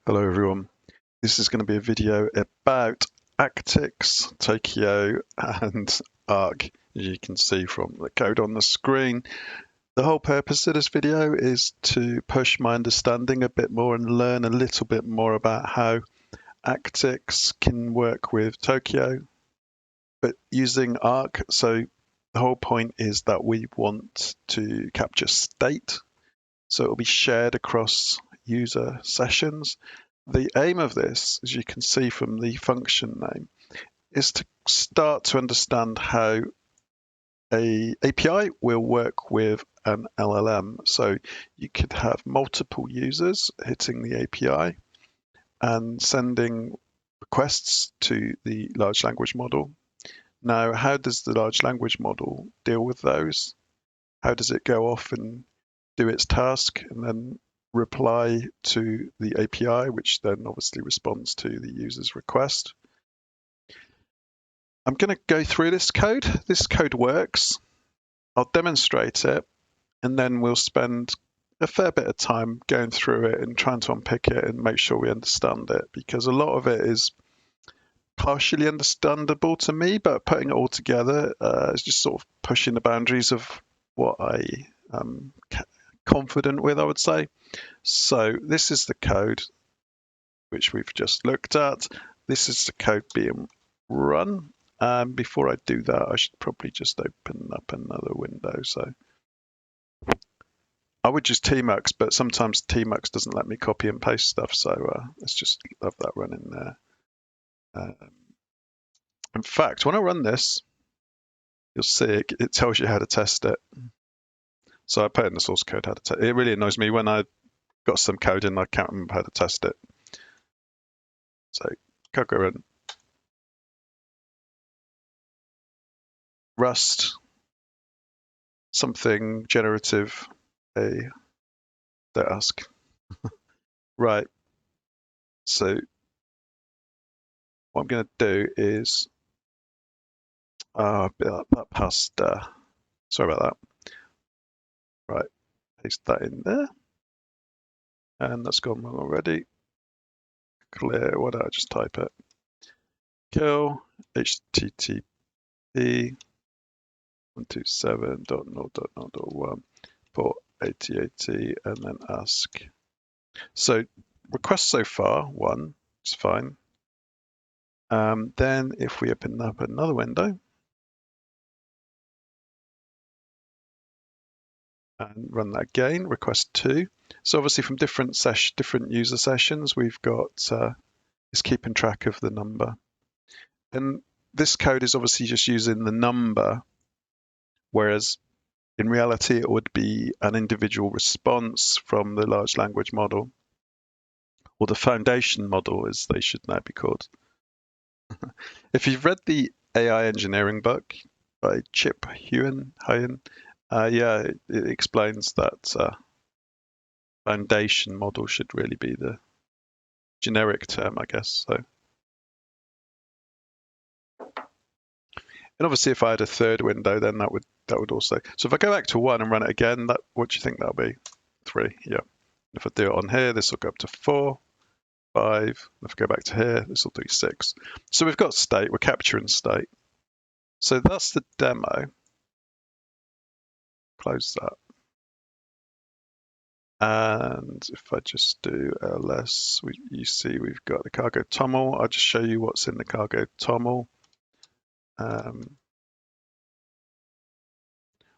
Hello everyone. This is going to be a video about Actix, Tokio and Arc, as you can see from the code on the screen. The whole purpose of this video is to push my understanding a bit more and learn a little bit more about how Actix can work with Tokio, but using Arc. So the whole point is that we want to capture state, so it will be shared across user sessions. The aim of this, as you can see from the function name, is to start to understand how a API will work with an LLM. So you could have multiple users hitting the API and sending requests to the large language model. Now, how does the large language model deal with those? How does it go off and do its task and then reply to the API, which then obviously responds to the user's request? I'm going to go through this code. This code works. I'll demonstrate it, and then we'll spend a fair bit of time going through it and trying to unpick it and make sure we understand it, because a lot of it is partially understandable to me, but putting it all together is just sort of pushing the boundaries of what I am confident with, I would say. So this is the code which we've just looked at. This is the code being run. Before I do that, I should probably just open up another window. So I would just tmux, but sometimes tmux doesn't let me copy and paste stuff. So let's just have that running there. In fact, when I run this, you'll see it tells you how to test it. So I put in the source code how to test it. It really annoys me when I got some code and I can't remember how to test it. So go run. Rust, something generative, don't ask. Right. So what I'm going to do is, that passed, sorry about that. Right, paste that in there. And that's gone wrong already. Clear, why don't I just type it? Kill HTTP 127.0.0.1 port 8080 and then ask. So request so far, 1, it's fine. Then if we open up another window and run that again, request 2. So obviously from different user sessions, we've got is keeping track of the number. And this code is obviously just using the number, whereas in reality, it would be an individual response from the large language model, or the foundation model, as they should now be called. If you've read the AI engineering book by Chip Huyen, it explains that foundation model should really be the generic term, I guess. So, and obviously, if I had a third window, then that would also. So if I go back to 1 and run it again, what do you think that'll be? 3, yeah. If I do it on here, this will go up to 4, 5. If I go back to here, this will do 6. So we've got state, we're capturing state. So that's the demo. Close that. And if I just do ls, you see we've got the cargo toml. I'll just show you what's in the cargo toml.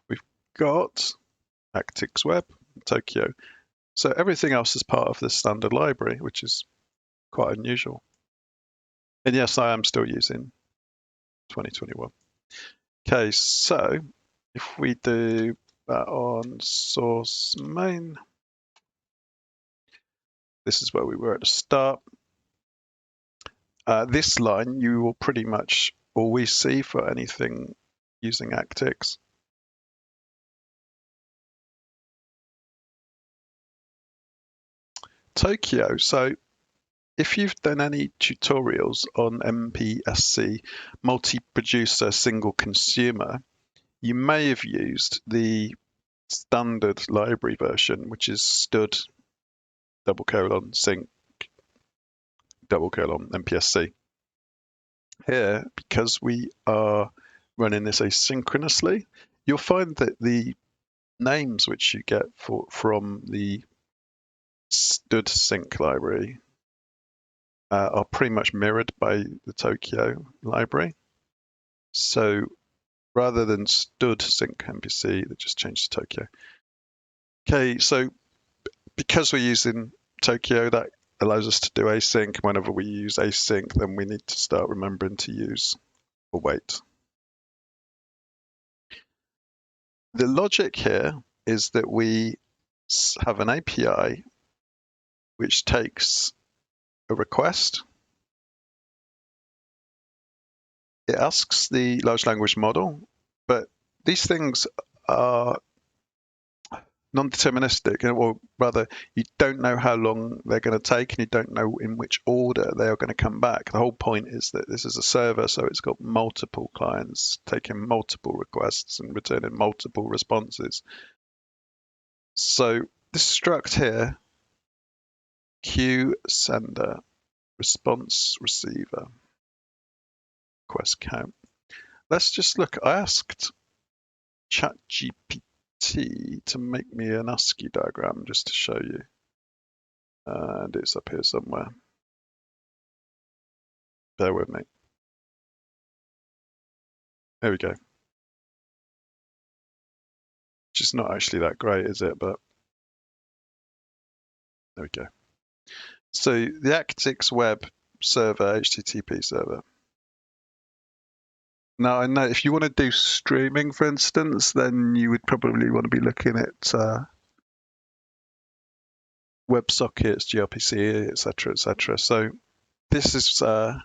We've got Actix-web, Tokio. So everything else is part of the standard library, which is quite unusual. And yes, I am still using 2021. Okay, so if we do that on source main, this is where we were at the start. This line you will pretty much always see for anything using Actix. Tokio. So if you've done any tutorials on mpsc, multi-producer, single consumer, you may have used the standard library version, which is stud : sync double curl on mpsc. Here, because we are running this asynchronously, you'll find that the names which you get from the stud sync library are pretty much mirrored by the Tokio library. So rather than stud sync mpc, they just changed to Tokio. Okay, so because we're using Tokio, that allows us to do async. Whenever we use async, then we need to start remembering to use await. The logic here is that we have an API which takes a request. It asks the large language model, but these things are non-deterministic, or rather, you don't know how long they're going to take, and you don't know in which order they are going to come back. The whole point is that this is a server, so it's got multiple clients taking multiple requests and returning multiple responses. So this struct here, queue sender, response receiver, request count. Let's just look. I asked ChatGPT to make me an ASCII diagram just to show you. And it's up here somewhere. Bear with me. There we go. Which is not actually that great, is it? But there we go. So the Actix-web server, HTTP server. Now, I know if you want to do streaming, for instance, then you would probably want to be looking at WebSockets, gRPC, etc., etc. So this is, I've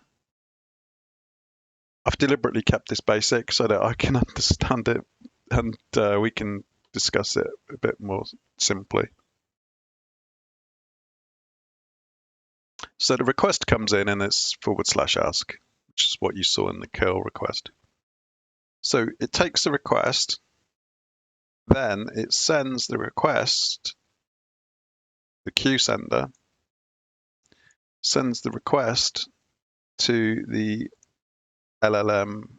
deliberately kept this basic so that I can understand it, and we can discuss it a bit more simply. So the request comes in and it's /ask, which is what you saw in the curl request. So it takes the request, then it sends the request, the queue sender, sends the request to the LLM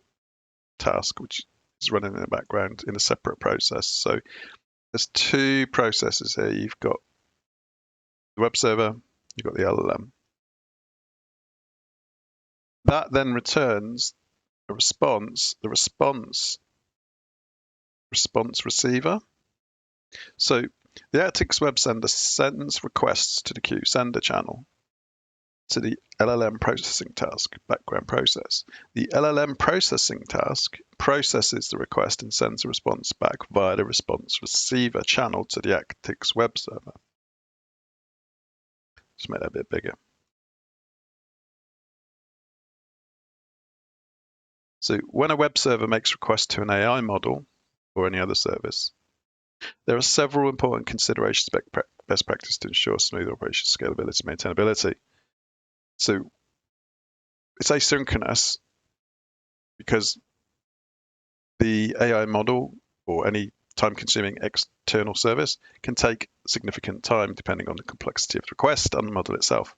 task, which is running in the background in a separate process. So there's two processes here. You've got the web server, you've got the LLM. That then returns a response, the response receiver. So the Actix-web sender sends requests to the queue sender channel, to the LLM processing task, background process. The LLM processing task processes the request and sends a response back via the response receiver channel to the Actix-web server. Just make that a bit bigger. So when a web server makes requests to an AI model or any other service, there are several important considerations, best practice to ensure smooth operation, scalability, maintainability. So it's asynchronous because the AI model or any time-consuming external service can take significant time depending on the complexity of the request and the model itself.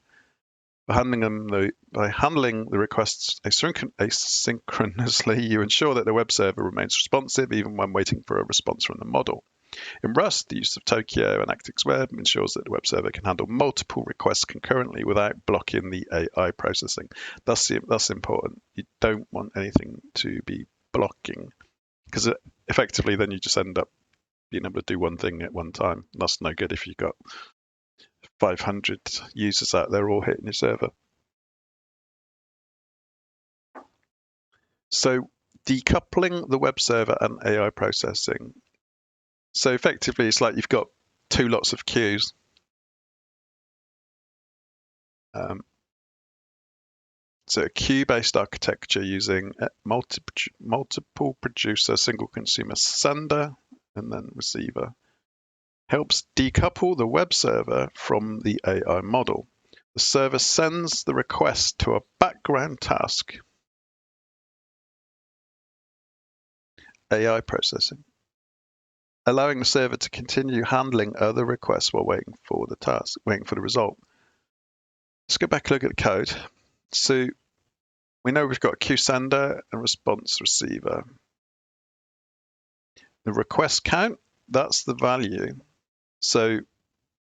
By handling the requests asynchronously, you ensure that the web server remains responsive even when waiting for a response from the model. In Rust, the use of Tokio and Actix-web ensures that the web server can handle multiple requests concurrently without blocking the AI processing. That's important. You don't want anything to be blocking, because effectively then you just end up being able to do one thing at one time. That's no good if you've got 500 users out there all hitting your server. So decoupling the web server and AI processing. So effectively, it's like you've got two lots of queues. So a queue-based architecture using multiple producer, single consumer sender, and then receiver helps decouple the web server from the AI model. The server sends the request to a background task, AI processing, allowing the server to continue handling other requests while waiting for the result. Let's go back and look at the code. So we know we've got a queue sender and response receiver. The request count, that's the value. So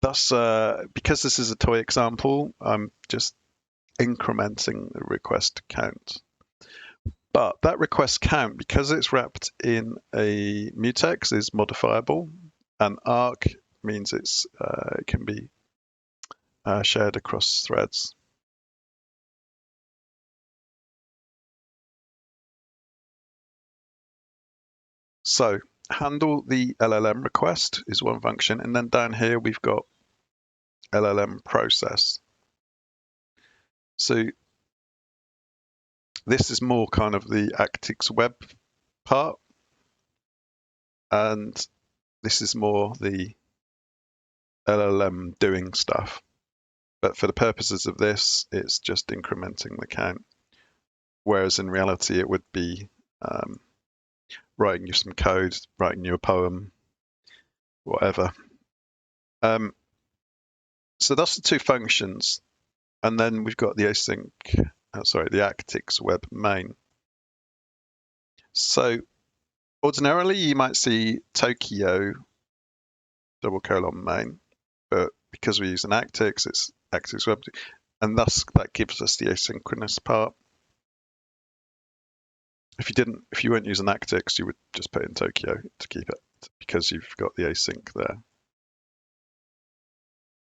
that's because this is a toy example, I'm just incrementing the request count. But that request count, because it's wrapped in a mutex, is modifiable, and arc means it can be shared across threads. So handle the LLM request is one function, and then down here we've got LLM process. So this is more kind of the Actix-web part, and this is more the LLM doing stuff. But for the purposes of this, it's just incrementing the count. Whereas in reality, it would be writing you some code, writing you a poem, whatever. So that's the two functions. And then we've got the async, the Actix-web main. So ordinarily, you might see Tokio :main, but because we use an Actix, it's Actix-web, and thus that gives us the asynchronous part. If you weren't using Actix, you would just put in Tokio to keep it, because you've got the async there.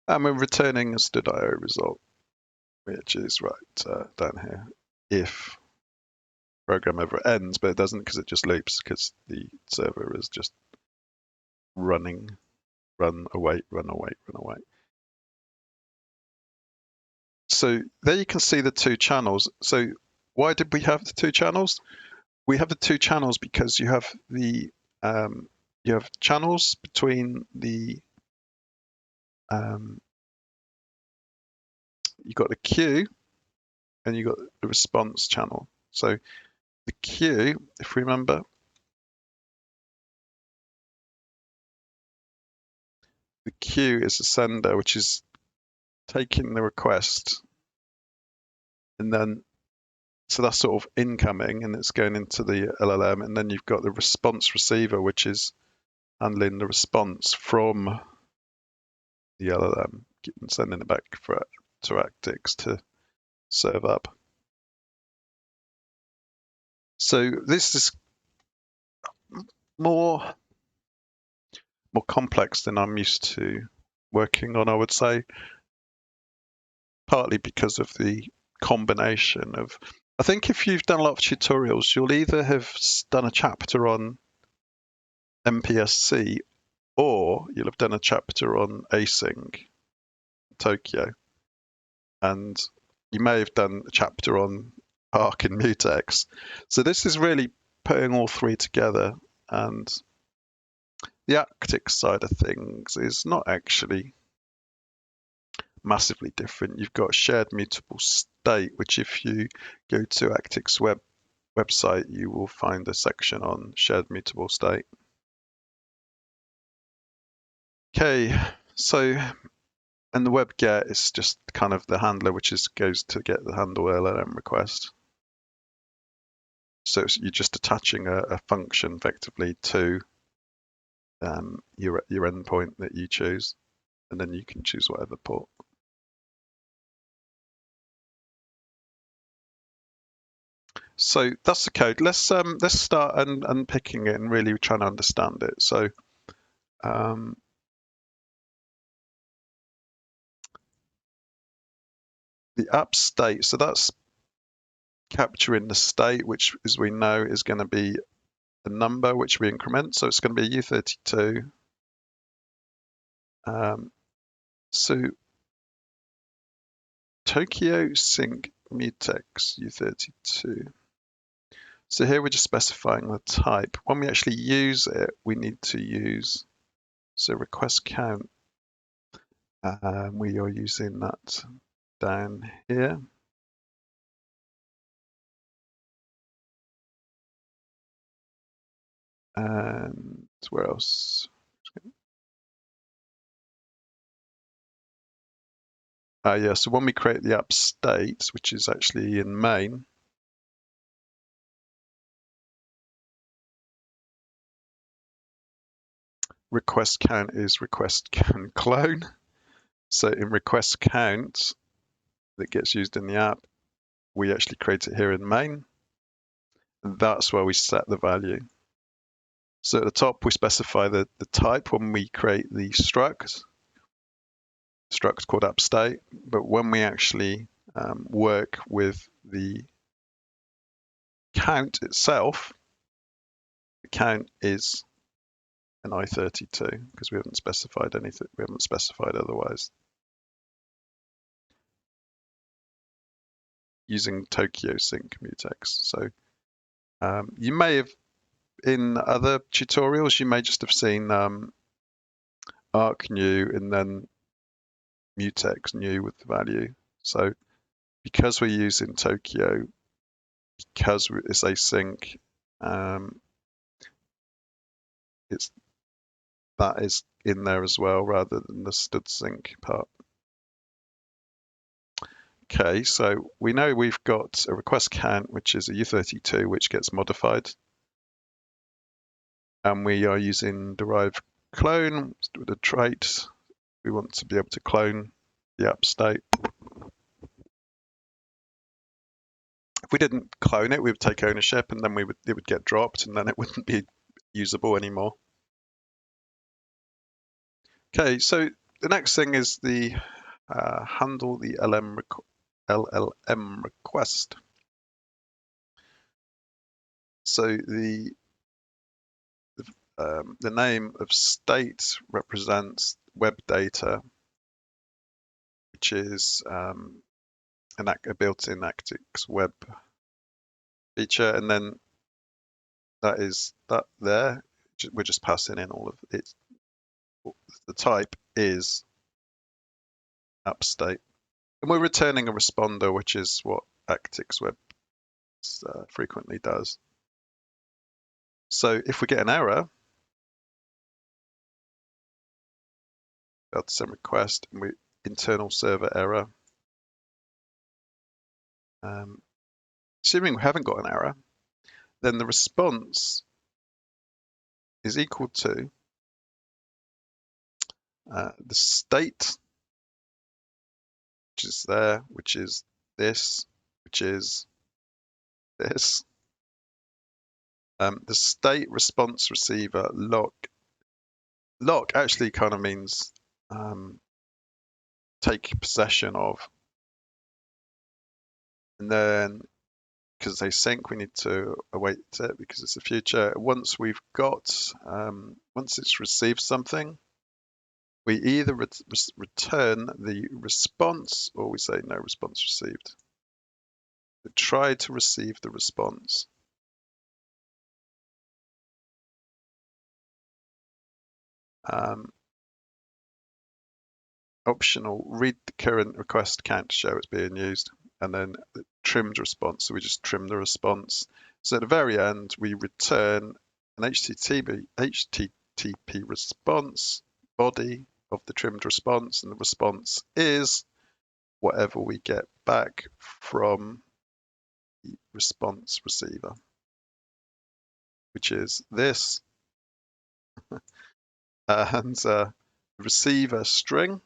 And we're returning a std.io result, which is right down here. If program ever ends, but it doesn't because it just loops because the server is just running, run, await, run, await, run, away. So there you can see the two channels. So why did we have the two channels? We have the two channels because you have the you have channels between the you got the queue and you got the response channel. So the queue, if we remember, the queue is the sender, which is taking the request, and then so that's sort of incoming and it's going into the LLM, and then you've got the response receiver, which is handling the response from the LLM and sending it back to Actix to serve up. So this is more complex than I'm used to working on, I would say, partly because of the combination of, I think if you've done a lot of tutorials, you'll either have done a chapter on mpsc or you'll have done a chapter on Async, Tokio, and you may have done a chapter on Arc and Mutex. So this is really putting all three together, and the Actix side of things is not actually massively different. You've got shared mutable state, which if you go to Actix-web website, you will find a section on shared mutable state. Okay, so and the web get is just kind of the handler, which goes to get the handle LLM request. So you're just attaching a function effectively to your endpoint that you choose, and then you can choose whatever port. So that's the code. Let's start unpicking it and really trying to understand it. So the app state, so that's capturing the state, which as we know is going to be a number which we increment. So it's going to be U32. So Tokio sync mutex U32. So here we're just specifying the type. When we actually use it, we need to use, so request count. We are using that down here. And where else? Yeah, so when we create the app state, which is actually in main, request count is request can clone. So in request count that gets used in the app, we actually create it here in main. And that's where we set the value. So at the top, we specify the type when we create the struct called app state. But when we actually work with the count itself, the count is an I32 because we haven't specified anything. We haven't specified otherwise. Using Tokio sync mutex. So you may have, in other tutorials, you may just have seen arc new and then mutex new with the value. So because we're using Tokio, because it's async, that is in there as well rather than the std sync part. Okay, so we know we've got a request count, which is a U32, which gets modified. And we are using derive clone with a trait. We want to be able to clone the app state. If we didn't clone it, we would take ownership and then it would get dropped and then it wouldn't be usable anymore. Okay, so the next thing is the handle the LLM request. So the name of state represents web data, which is a built-in Actix-web feature, and then that is that there. We're just passing in all of it. The type is app state, and we're returning a responder, which is what Actix-web frequently does. So if we get an error, that's send request, and we internal server error. Assuming we haven't got an error, then the response is equal to the state, which is there, which is this, which is this. The state response receiver lock actually kind of means take possession of. And then because they sync, we need to await it because it's the future. Once we've got, once it's received something, we either return the response or we say no response received. We try to receive the response. Optional, read the current request count to show it's being used, and then the trimmed response. So we just trim the response. So at the very end, we return an HTTP response body of the trimmed response, and the response is whatever we get back from the response receiver, which is this, and receiver string,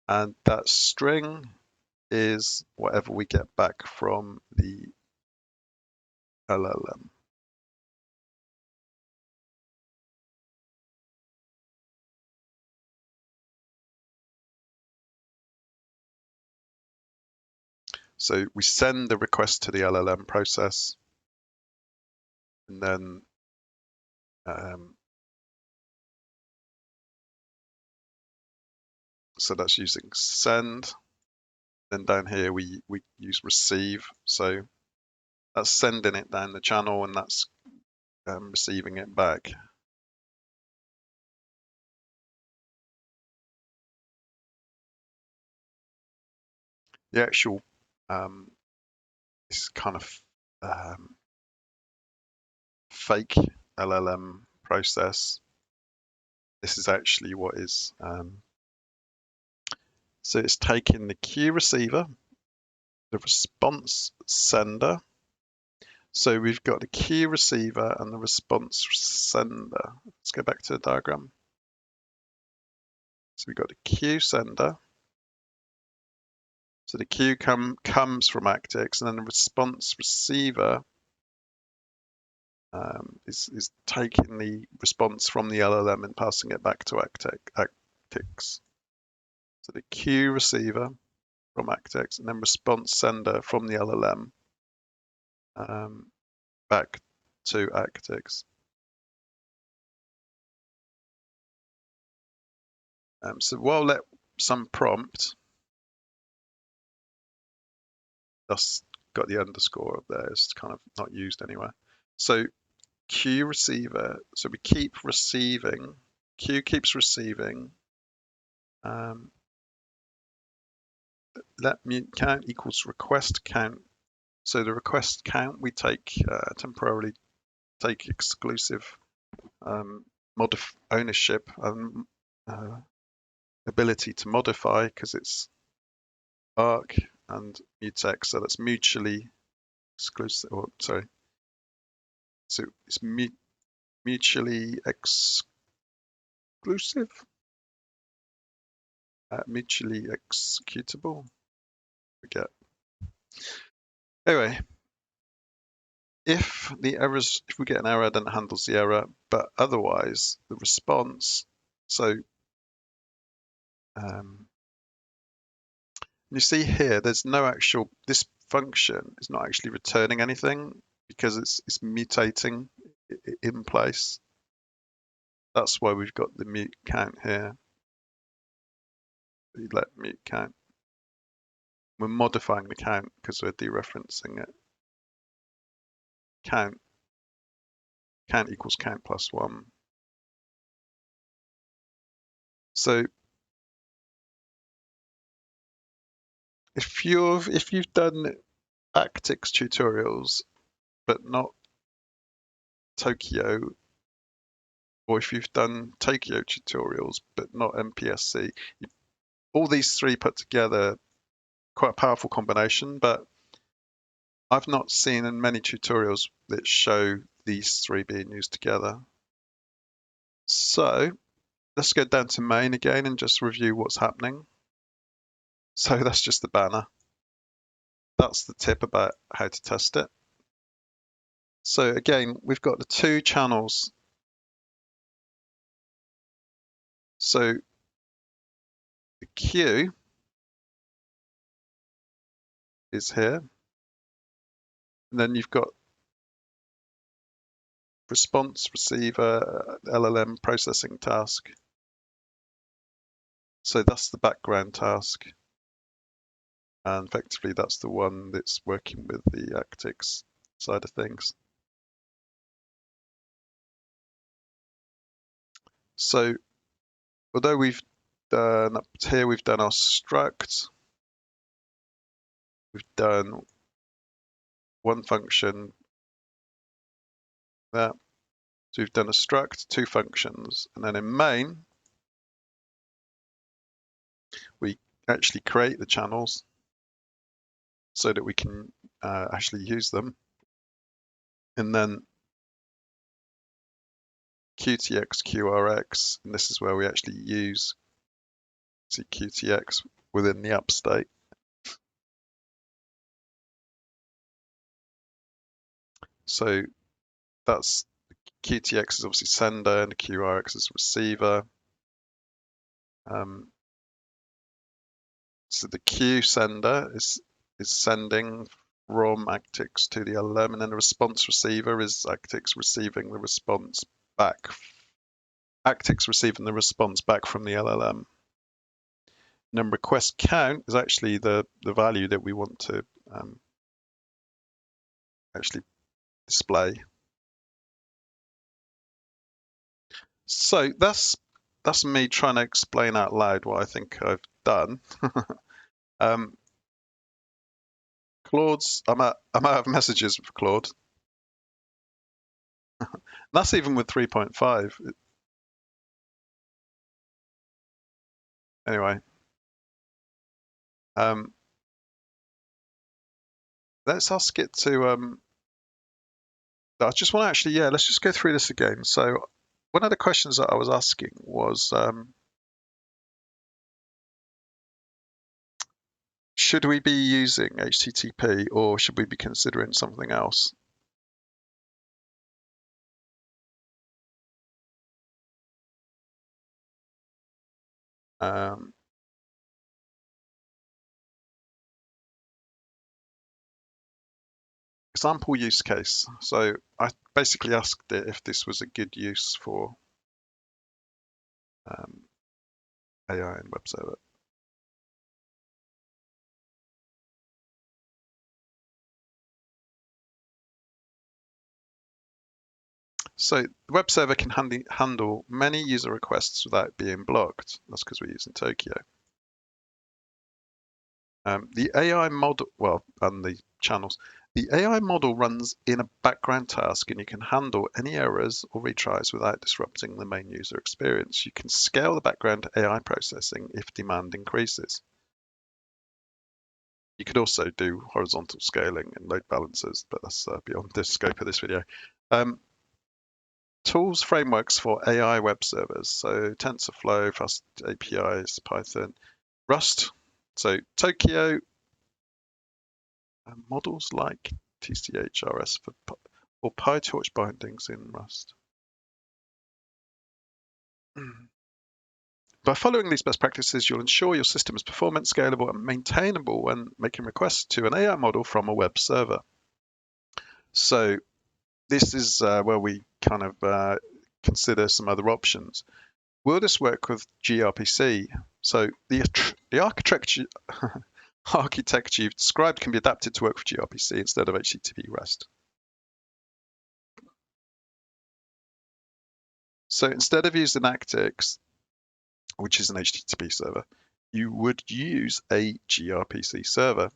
and that string is whatever we get back from the LLM. So we send the request to the LLM process, and then so that's using send. Then down here we use receive. So that's sending it down the channel, and that's receiving it back. The actual this kind of fake LLM process. This is actually what is So it's taking the queue receiver, the response sender. So we've got the queue receiver and the response sender. Let's go back to the diagram. So we've got the queue sender. So the queue comes from Actix, and then the response receiver is taking the response from the LLM and passing it back to Actix. So the queue receiver from Actix, and then response sender from the LLM back to Actix. So while let some prompt, that's got the underscore up there, it's kind of not used anywhere. So queue receiver, so we keep receiving, queue keeps receiving, let mute count equals request count. So the request count we take temporarily take exclusive ownership and ability to modify because it's arc and mutex, so that's mutually exclusive. Or sorry, so it's mutually exclusive, mutually executable. Forget. Anyway, if we get an error, then it handles the error, but otherwise the response. So you see here, there's no actual, this function is not actually returning anything because it's mutating in place. That's why we've got the mute count here. You let mute count. We're modifying the count because we're dereferencing it. Count equals count plus 1. So if you've done Actix tutorials but not Tokio, or if you've done Tokio tutorials but not mpsc, all these three put together, quite a powerful combination, but I've not seen in many tutorials that show these three being used together. So let's go down to main again and just review what's happening. So that's just the banner. That's the tip about how to test it. So again, we've got the two channels. So the queue is here. And then you've got response receiver, LLM processing task. So that's the background task. And effectively, that's the one that's working with the Actix side of things. So although we've done up here, we've done our struct, we've done one function there. So we've done a struct, two functions, and then in main, we actually create the channels so that we can actually use them. And then QTX, QRX, and this is where we actually use QTX within the app state. So that's QTX is obviously sender and the QRX is receiver. So the Q sender is sending from Actix to the LLM, and then the response receiver is Actix receiving the response back. Actix receiving the response back from the LLM. And then request count is actually the value that we want to actually display. So that's me trying to explain out loud what I think I've done. Claude's, I'm out of messages with Claude. That's even with 3.5. Anyway, Let's ask it to. I just want to actually, yeah, let's just go through this again. So one of the questions that I was asking was, should we be using HTTP or should we be considering something else? Example use case. So I basically asked it if this was a good use for AI and web server. So the web server can handle many user requests without being blocked. That's because we're using Tokio. The AI model, well, and the channels. The AI model runs in a background task and you can handle any errors or retries without disrupting the main user experience. You can scale the background AI processing if demand increases. You could also do horizontal scaling and load balancers, but that's beyond the scope of this video. Tools, frameworks for AI web servers. So TensorFlow, Fast APIs, Python, Rust. So Tokio, models like TCHRS or PyTorch bindings in Rust. By following these best practices, you'll ensure your system is performant, scalable, and maintainable when making requests to an AI model from a web server. So this is where we kind of consider some other options. Will this work with gRPC? So the architecture you've described can be adapted to work with gRPC instead of HTTP REST. So instead of using Actix, which is an HTTP server, you would use a gRPC server.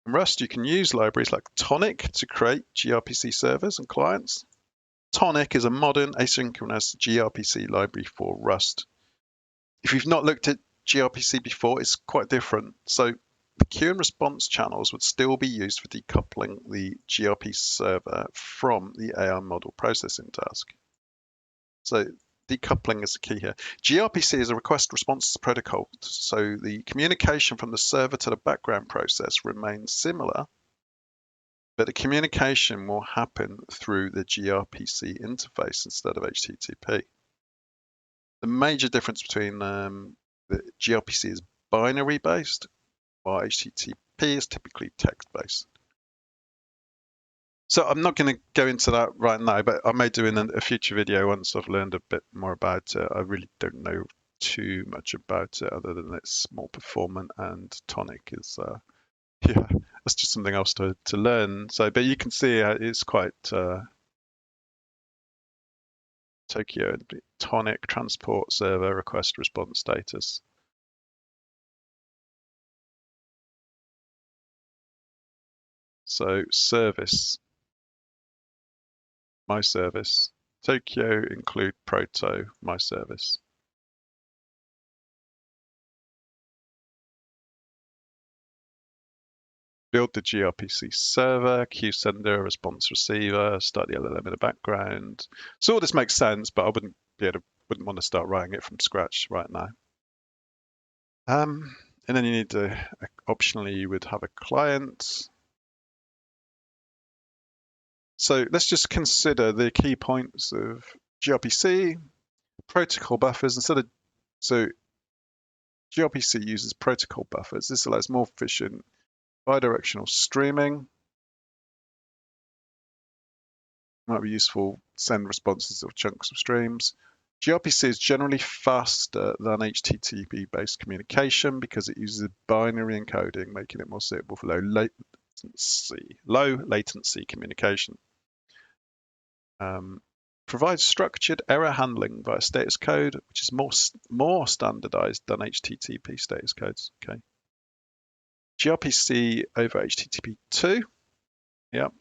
In Rust, you can use libraries like Tonic to create gRPC servers and clients. Tonic is a modern asynchronous gRPC library for Rust. If you've not looked at gRPC before, it's quite different. So the queue and response channels would still be used for decoupling the gRPC server from the AI model processing task. So decoupling is the key here. gRPC is a request response protocol. So the communication from the server to the background process remains similar, but the communication will happen through the gRPC interface instead of HTTP. The major difference between the gRPC is binary based, while HTTP is typically text based. So I'm not going to go into that right now, but I may do in a future video once I've learned a bit more about it. I really don't know too much about it other than it's more performant, and Tonic is yeah, that's just something else to learn. So, but you can see it's quite Tokio, Tonic transport server request response status. So service, my service, Tokio include proto, my service. Build the gRPC server, queue sender, response receiver, start the LLM in the background. So all this makes sense, but I wouldn't want to start writing it from scratch right now. And then you need to, optionally, you would have a client. So let's just consider the key points of gRPC, protocol buffers. So gRPC uses protocol buffers. This allows more efficient bidirectional streaming. Might be useful to send responses of chunks of streams. gRPC is generally faster than HTTP-based communication because it uses binary encoding, making it more suitable for low latency communication. Provides structured error handling via status code, which is more standardized than HTTP status codes. Okay. gRPC over HTTP2. Yep.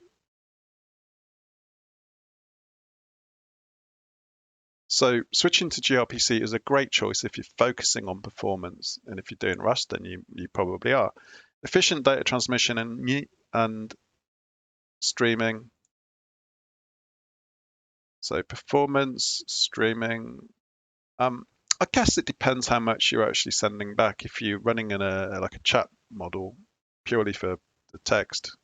So switching to gRPC is a great choice if you're focusing on performance, and if you're doing Rust, then you probably are. Efficient data transmission and streaming. So performance, streaming. I guess it depends how much you're actually sending back. If you're running in like a chat model purely for the text,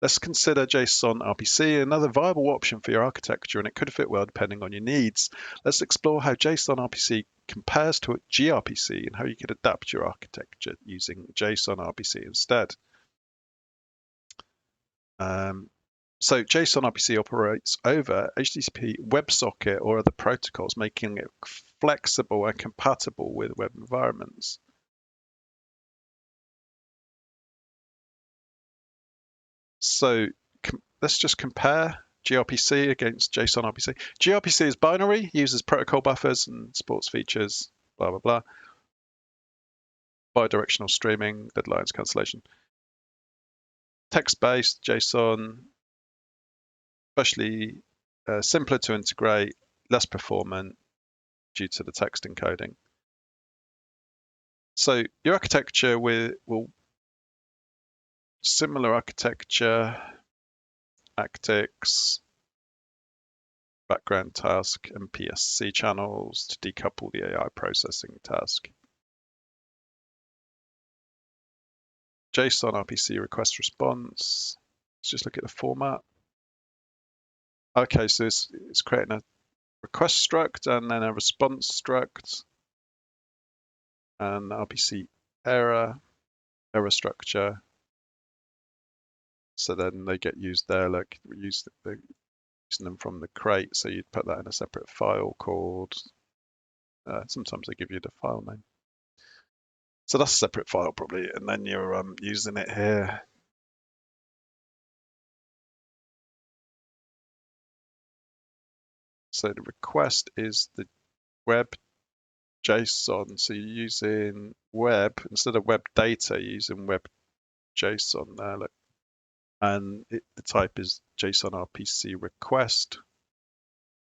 let's consider JSON RPC, another viable option for your architecture, and it could fit well depending on your needs. Let's explore how JSON RPC compares to a gRPC and how you could adapt your architecture using JSON RPC instead. So JSON RPC operates over HTTP WebSocket or other protocols, making it flexible and compatible with web environments. So let's just compare gRPC against JSON RPC. gRPC is binary, uses protocol buffers and supports features, blah, blah, blah. Bidirectional streaming, deadlines, cancellation. Text-based JSON, especially simpler to integrate, less performant due to the text encoding. So your architecture will similar architecture, Actix, background task, mpsc channels to decouple the AI processing task. JSON RPC request response. Let's just look at the format. Okay, so it's creating a request struct and then a response struct and RPC error structure. So then they get used there, like using them from the crate. So you'd put that in a separate file called, sometimes they give you the file name. So that's a separate file probably, and then you're using it here. So the request is the web JSON. So you're using web instead of web data, you're using web JSON there. Look. And the type is JSON RPC request,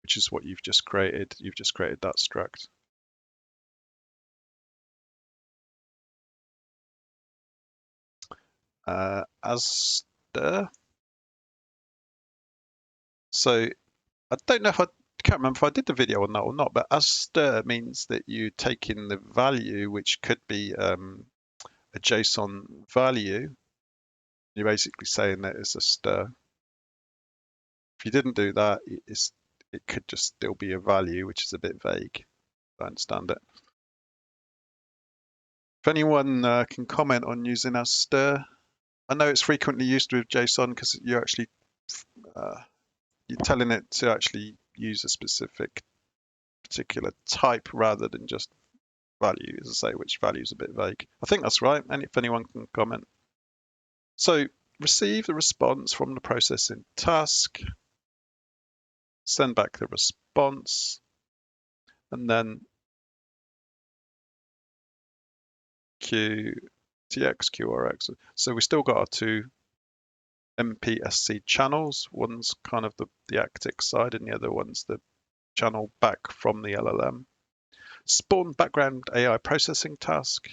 which is what you've just created. You've just created that struct. As the so I don't know if I can't remember if I did the video on that or not, but as stir means that you take in the value, which could be a JSON value. You're basically saying that it's a stir. If you didn't do that, it could just still be a value, which is a bit vague. I understand it. If anyone can comment on using as stir, I know it's frequently used with JSON because you're actually you're telling it to actually use a particular type rather than just value, as I say, which value is a bit vague. I think that's right, and if anyone can comment. So receive the response from the processing task, send back the response, and then QRX. So we still got our two mpsc channels. One's kind of the Actix side, and the other one's the channel back from the LLM. Spawn background AI processing task.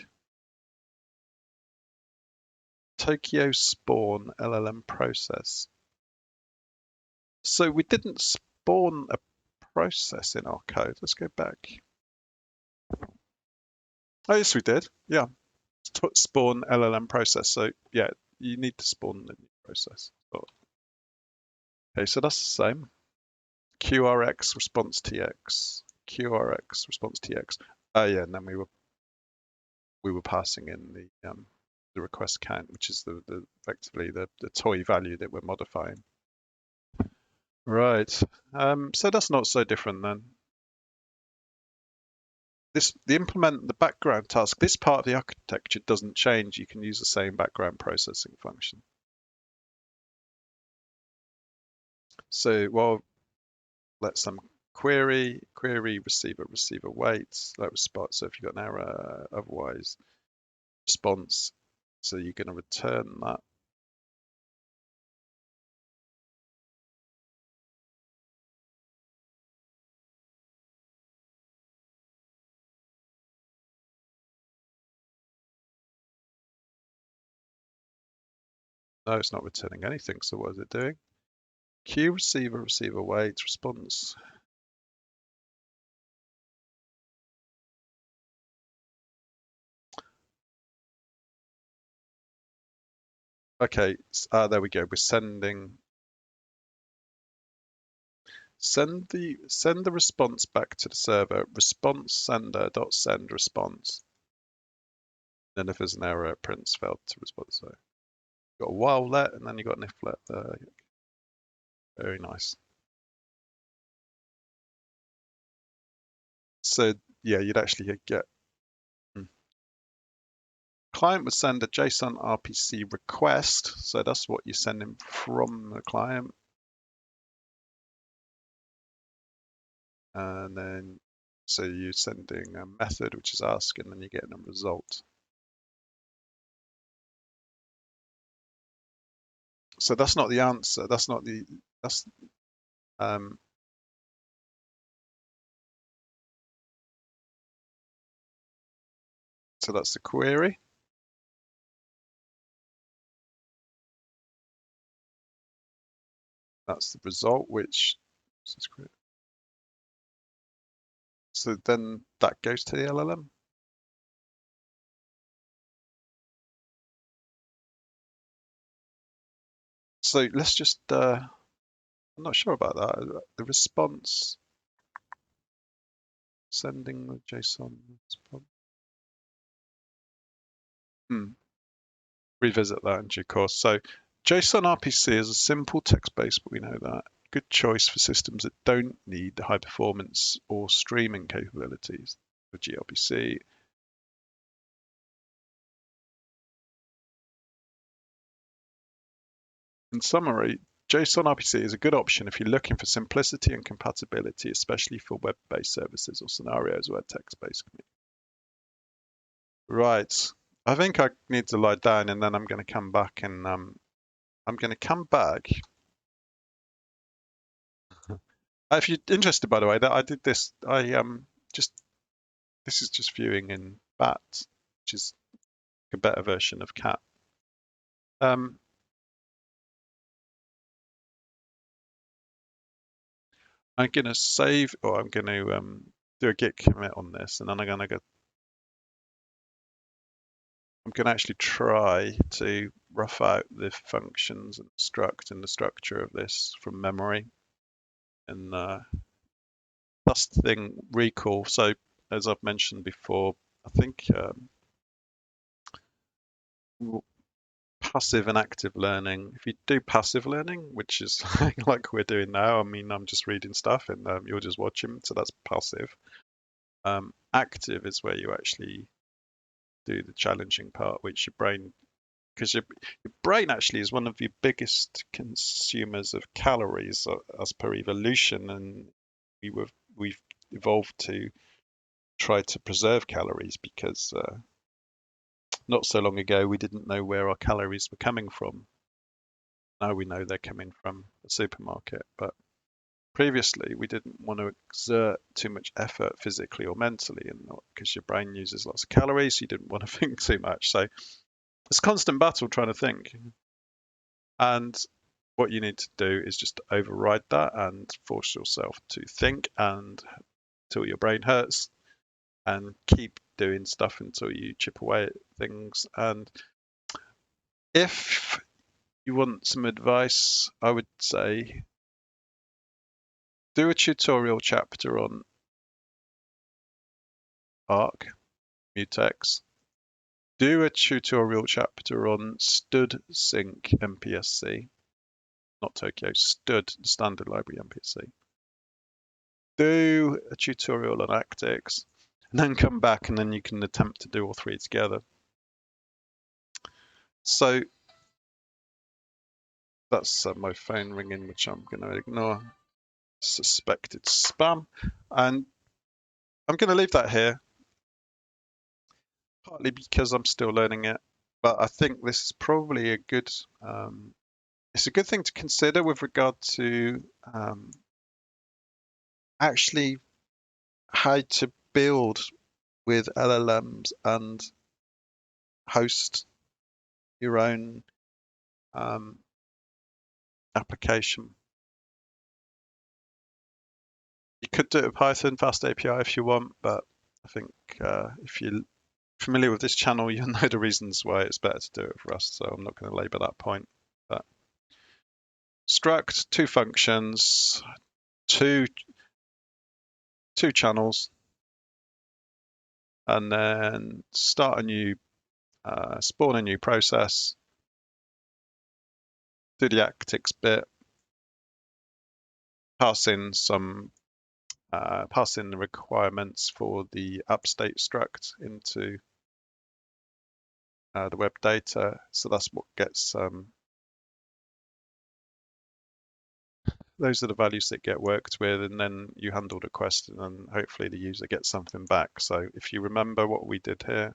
Tokio spawn LLM process. So we didn't spawn a process in our code. Let's go back. Oh, yes, we did. Yeah. Spawn LLM process. So yeah, you need to spawn the new process. Okay, so that's the same. QRX response TX. QRX response TX. Oh yeah, and then we were passing in the request count, which is effectively the toy value that we're modifying. Right. So that's not so different then. The background task, this part of the architecture doesn't change. You can use the same background processing function. So, well, let some query receiver waits. That was spot. So if you've got an error, otherwise response. So you're going to return that. No, it's not returning anything. So what is it doing? Queue receiver, receiver wait, response. Okay, there we go. We're sending. Send the response back to the server. Response sender dot send response. Then if there's an error, it prints failed to respond. So you've got a while let, and then you got an if let there. Very nice. So yeah, you'd actually get client would send a JSON RPC request. So that's what you're sending from the client. And then so you're sending a method which is ask, and then you're getting a result. So that's not the answer. That's not the so that's the query. That's the result, which so then that goes to the LLM. So let's just I'm not sure about that. The response sending the JSON response. Revisit that in due course. So JSON RPC is a simple text base, but we know that. Good choice for systems that don't need the high performance or streaming capabilities for gRPC. In summary, JSON RPC is a good option if you're looking for simplicity and compatibility, especially for web-based services or scenarios where text-based can be. Right. I think I need to lie down, and then I'm going to come back and I'm going to come back. If you're interested, by the way, that I did this, this is just viewing in BAT, which is a better version of CAT. I'm going to save, or I'm going to do a git commit on this, and then I'm going to actually try to rough out the functions and struct and the structure of this from memory. And that's the thing, recall. So as I've mentioned before, I think passive and active learning. If you do passive learning, which is like we're doing now, I mean, I'm just reading stuff and you're just watching, so that's passive. Active is where you actually do the challenging part, which your brain, because your brain actually is one of the biggest consumers of calories as per evolution, and we've evolved to try to preserve calories because not so long ago we didn't know where our calories were coming from. Now we know they're coming from a supermarket, but previously we didn't want to exert too much effort physically or mentally, and because your brain uses lots of calories, you didn't want to think too much. So it's a constant battle trying to think. And what you need to do is just override that and force yourself to think and until your brain hurts, and keep doing stuff until you chip away at things. And if you want some advice, I would say do a tutorial chapter on Arc, Mutex. Do a tutorial chapter on stud sync mpsc, not Tokio, stud standard library mpsc. Do a tutorial on Actix, and then come back, and then you can attempt to do all three together. So that's my phone ringing, which I'm going to ignore. Suspected spam. And I'm going to leave that here, partly because I'm still learning it. But I think this is probably a good, it's a good thing to consider with regard to actually how to build with LLMs and host your own application. You could do it with Python, Fast API if you want, but I think if you're familiar with this channel, you'll know the reasons why it's better to do it with Rust, so I'm not going to labour that point. But struct, two functions, two channels, and then start a new, spawn a new process, do the Actix bit, pass in the requirements for the app state struct into the web data. So that's what gets, those are the values that get worked with, and then you handle the question and hopefully the user gets something back. So if you remember what we did here,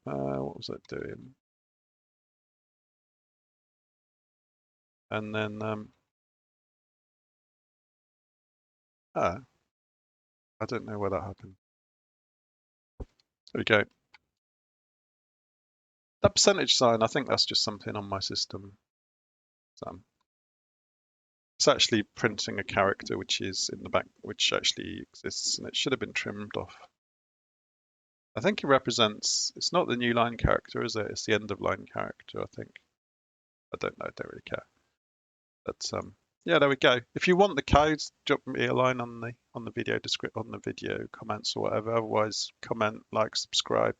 what was it doing? And then, I don't know where that happened. There we go. That percentage sign, I think that's just something on my system. So it's actually printing a character which is in the back, which actually exists, and it should have been trimmed off. I think it represents, it's not the new line character, is it? It's the end of line character, I think. I don't know, I don't really care. But yeah, there we go. If you want the codes, drop me a line on the video on the video comments or whatever. Otherwise, comment, like, subscribe.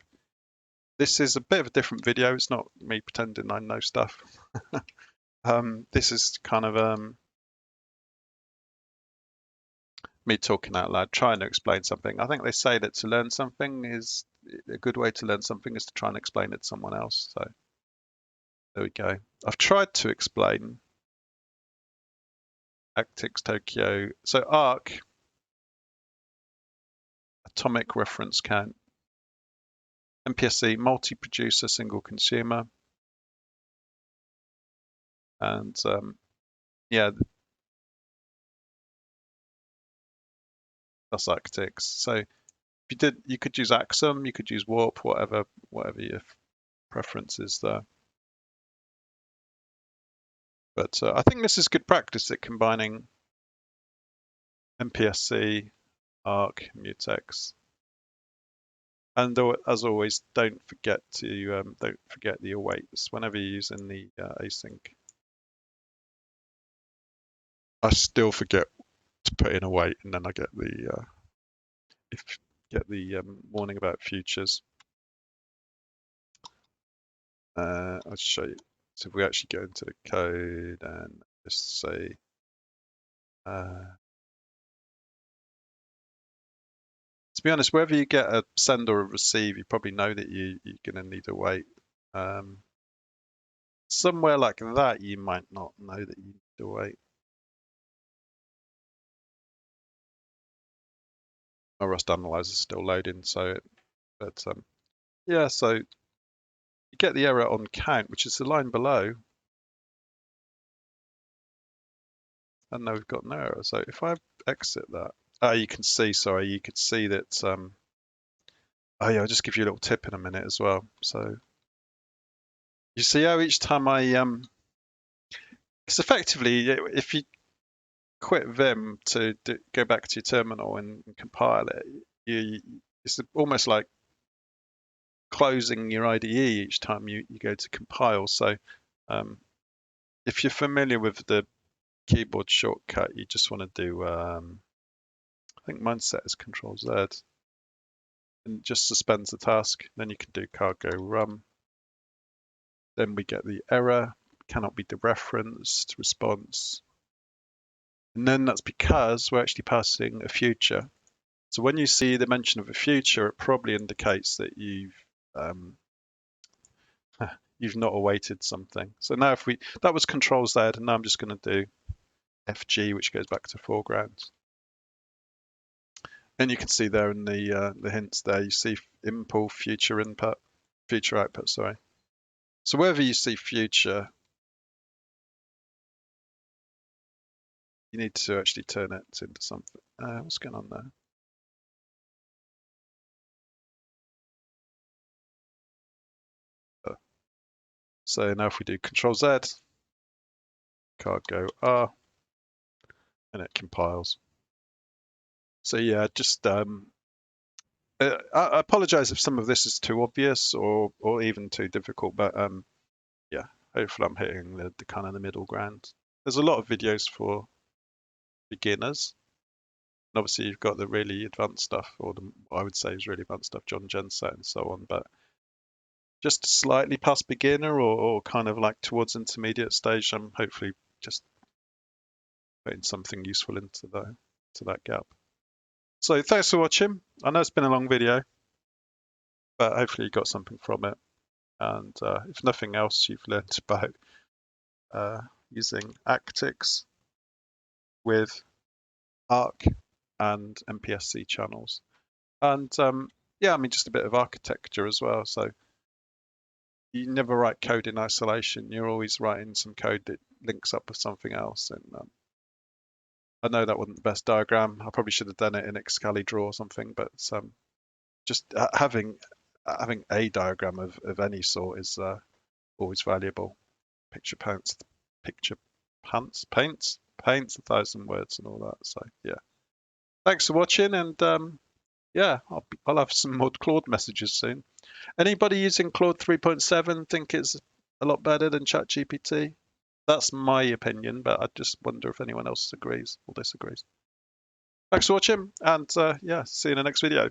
This is a bit of a different video. It's not me pretending I know stuff. This is kind of me talking out loud, trying to explain something. I think they say that to learn something is a good way to learn something is to try and explain it to someone else. So there we go. I've tried to explain Actix Tokio. So ARC, atomic reference count, mpsc, multi-producer, single consumer, and yeah, that's Actix. So if you did, you could use Axum, you could use Warp, whatever your preference is there. But I think this is good practice at combining mpsc, ARC, Mutex. And as always, don't forget the awaits whenever you're using the async. I still forget to put in await, and then I get the warning about futures. I'll show you. So if we actually go into the code and just say to be honest, whether you get a send or a receive, you probably know that you're going to need to wait. Somewhere like that, you might not know that you need to wait. My Rust analyzer is still loading, so yeah, so you get the error on count, which is the line below, and now we've got an error. So if I exit that, you can see. Sorry, you could see that. Oh yeah, I'll just give you a little tip in a minute as well. So you see how each time it's effectively, if you quit Vim to go back to your terminal and compile it, it's almost like closing your IDE each time you go to compile. So if you're familiar with the keyboard shortcut, you just want to do, I think mine set as Control-Z, and it just suspends the task. Then you can do cargo run. Then we get the error, cannot be dereferenced response. And then that's because we're actually passing a future. So when you see the mention of a future, it probably indicates that you've not awaited something. So now that was Control-Z, and now I'm just going to do FG, which goes back to foreground. And you can see there in the hints there, you see impl, future input, future output, sorry. So wherever you see future, you need to actually turn it into something. What's going on there? So now if we do Control Z, cargo R, and it compiles. So yeah, just I apologize if some of this is too obvious or even too difficult, but yeah, hopefully I'm hitting the kind of the middle ground. There's a lot of videos for beginners. And obviously you've got the really advanced stuff, or what I would say is really advanced stuff, John Jensen and so on, but just slightly past beginner or kind of like towards intermediate stage, I'm hopefully just putting something useful into that gap. So thanks for watching. I know it's been a long video, but hopefully you got something from it. And if nothing else, you've learned about using Actix with Arc and mpsc channels. And yeah, I mean, just a bit of architecture as well. So you never write code in isolation. You're always writing some code that links up with something else. And I know that wasn't the best diagram. I probably should have done it in excalidraw or something, but just having a diagram of any sort is always valuable. Picture paints 1,000 words and all that. So yeah, thanks for watching, and yeah, I'll have some more Claude messages soon. Anybody using Claude 3.7 think it's a lot better than ChatGPT? That's my opinion, but I just wonder if anyone else agrees or disagrees. Thanks for watching, and yeah, see you in the next video.